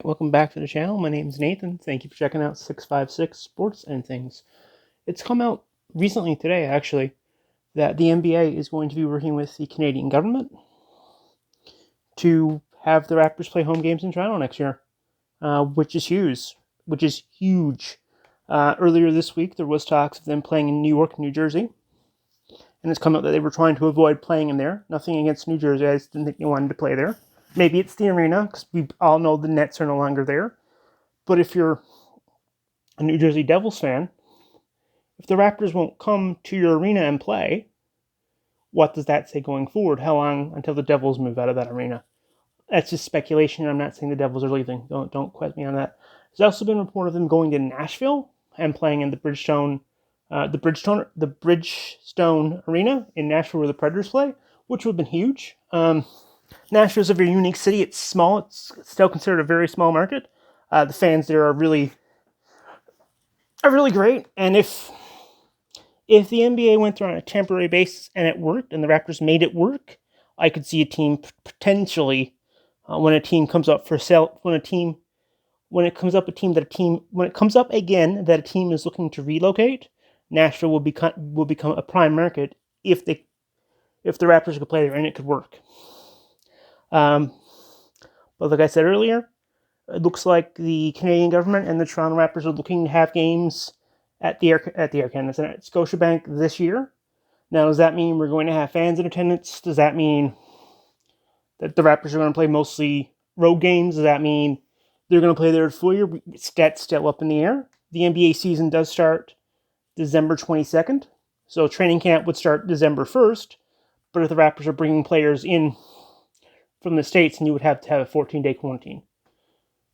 Welcome back to the channel. My name is Nathan. Thank you for checking out 656 Sports and Things. It's come out recently today, actually, that the NBA is going to be working with the Canadian government to have the Raptors play home games in Toronto next year, which is huge. Earlier this week, there was talks of them playing in New York and New Jersey, and it's come out that they were trying to avoid playing in there. Nothing against New Jersey. I just didn't think they wanted to play there. Maybe it's the arena, because we all know the Nets are no longer there. But if you're a New Jersey Devils fan, if the Raptors won't come to your arena and play, what does that say going forward? How long until the Devils move out of that arena? That's just speculation. I'm not saying the Devils are leaving. Don't quote me on that. There's also been report of them going to Nashville and playing in the Bridgestone Arena in Nashville where the Predators play, which would have been huge. Nashville's a very unique city. It's small. It's still considered a very small market. The fans there are really great. And if the NBA went there on a temporary basis and it worked, and the Raptors made it work, I could see a team potentially when it comes up again that a team is looking to relocate, Nashville will become a prime market if the Raptors could play there and it could work. But like I said earlier, it looks like the Canadian government and the Toronto Raptors are looking to have games at the Air Canada Centre at Scotiabank this year. Now, does that mean we're going to have fans in attendance? Does that mean that the Raptors are going to play mostly road games? Does that mean they're going to play their full year? That's still up in the air. The NBA season does start December 22nd, so training camp would start December 1st. But if the Raptors are bringing players in from the States, then you would have to have a 14-day quarantine.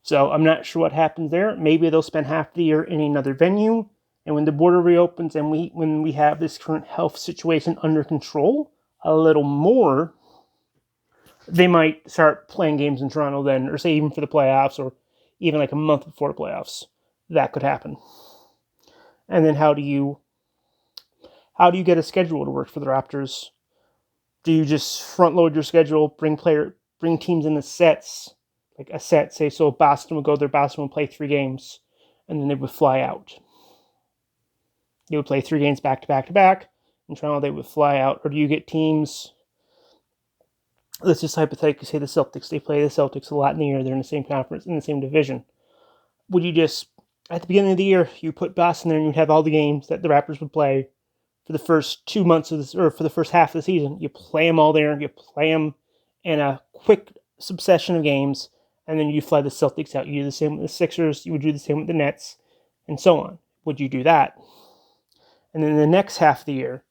So I'm not sure what happens there. Maybe they'll spend half the year in another venue, and when the border reopens and when we have this current health situation under control a little more, they might start playing games in Toronto then, or say even for the playoffs, or even like a month before the playoffs. That could happen. And then how do you get a schedule to work for the Raptors? Do you just front load your schedule, bring teams in the sets? Like a set, say, so Boston would go there, Boston would play 3 games, and then they would fly out. They would play 3 games back to back to back. In Toronto, they would fly out. Or do you get teams, let's just hypothetically say the Celtics, they play the Celtics a lot in the year, they're in the same conference, in the same division. Would you just, at the beginning of the year, you put Boston there and you'd have all the games that the Raptors would play for the first 2 months of this, or for the first half of the season. You play them all there, you play them in a quick succession of games, and then you fly the Celtics out. You do the same with the Sixers. You would do the same with the Nets, and so on. Would you do that? And then the next half of the year,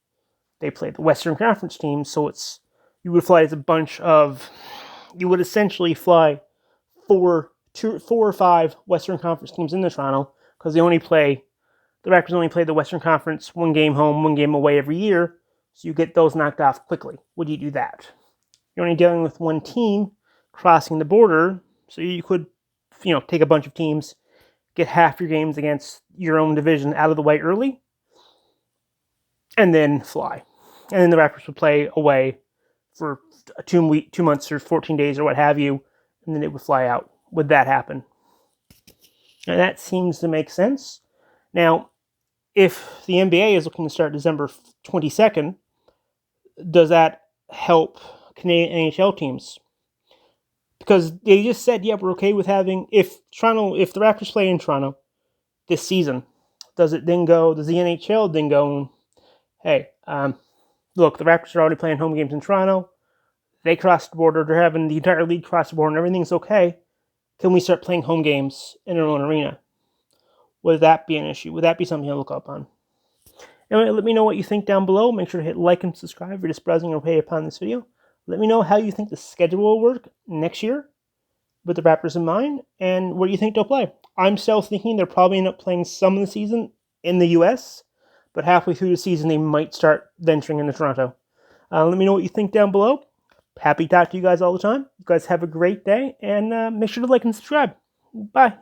they play the Western Conference teams. So you would fly as a bunch of, you would essentially fly 4 or 5 Western Conference teams into Toronto, because the Raptors only play the Western Conference 1 game home, 1 game away every year. So you get those knocked off quickly. Would you do that? You're only dealing with 1 team crossing the border. So you could, take a bunch of teams, get half your games against your own division out of the way early, and then fly. And then the Raptors would play away for 2 months or 14 days or what have you, and then it would fly out. Would that happen? And that seems to make sense. Now, if the NBA is looking to start December 22nd, does that help Canadian NHL teams? Because they just said, yeah, we're okay with having, if the Raptors play in Toronto this season, does the NHL then go, hey, look, the Raptors are already playing home games in Toronto, they crossed the border, they're having the entire league cross the border and everything's okay, can we start playing home games in our own arena? Would that be an issue? Would that be something to look up on? Anyway, let me know what you think down below. Make sure to hit like and subscribe if you're just browsing away upon this video. Let me know how you think the schedule will work next year with the Raptors in mind, and where you think they'll play. I'm still thinking they'll probably end up playing some of the season in the U.S., but halfway through the season they might start venturing into Toronto. Let me know what you think down below. Happy to talk to you guys all the time. You guys have a great day, and make sure to like and subscribe. Bye.